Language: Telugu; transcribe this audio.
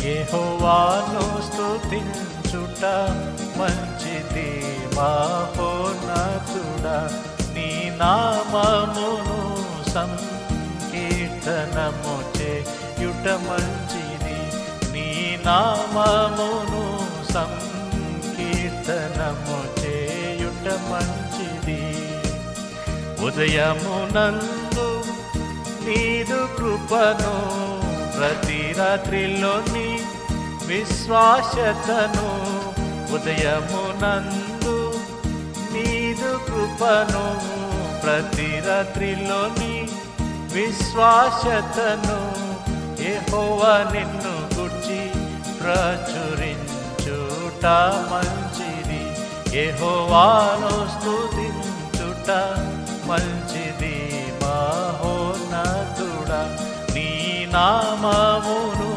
యెహోవాను స్తుతించుట మంచిది మహోన్నతుడా. నీ నామమును సంకీర్తనము చేయుట మంచిది. నీ నామమును సంకీర్తనము చేయుట మంచిది. ఉదయమునందు నీదు కృపను, ప్రతి రాత్రిలోని విశ్వాసతను. ఉదయమునందు నీదు కృపను, ప్రతి రాత్రిలోని విశ్వాసతను. యెహోవా నిన్ను గూర్చి ప్రచురించుట మంచిది. యెహోవాను స్తుతించుట మంచిది మహోన్నతుడా. నీ నామము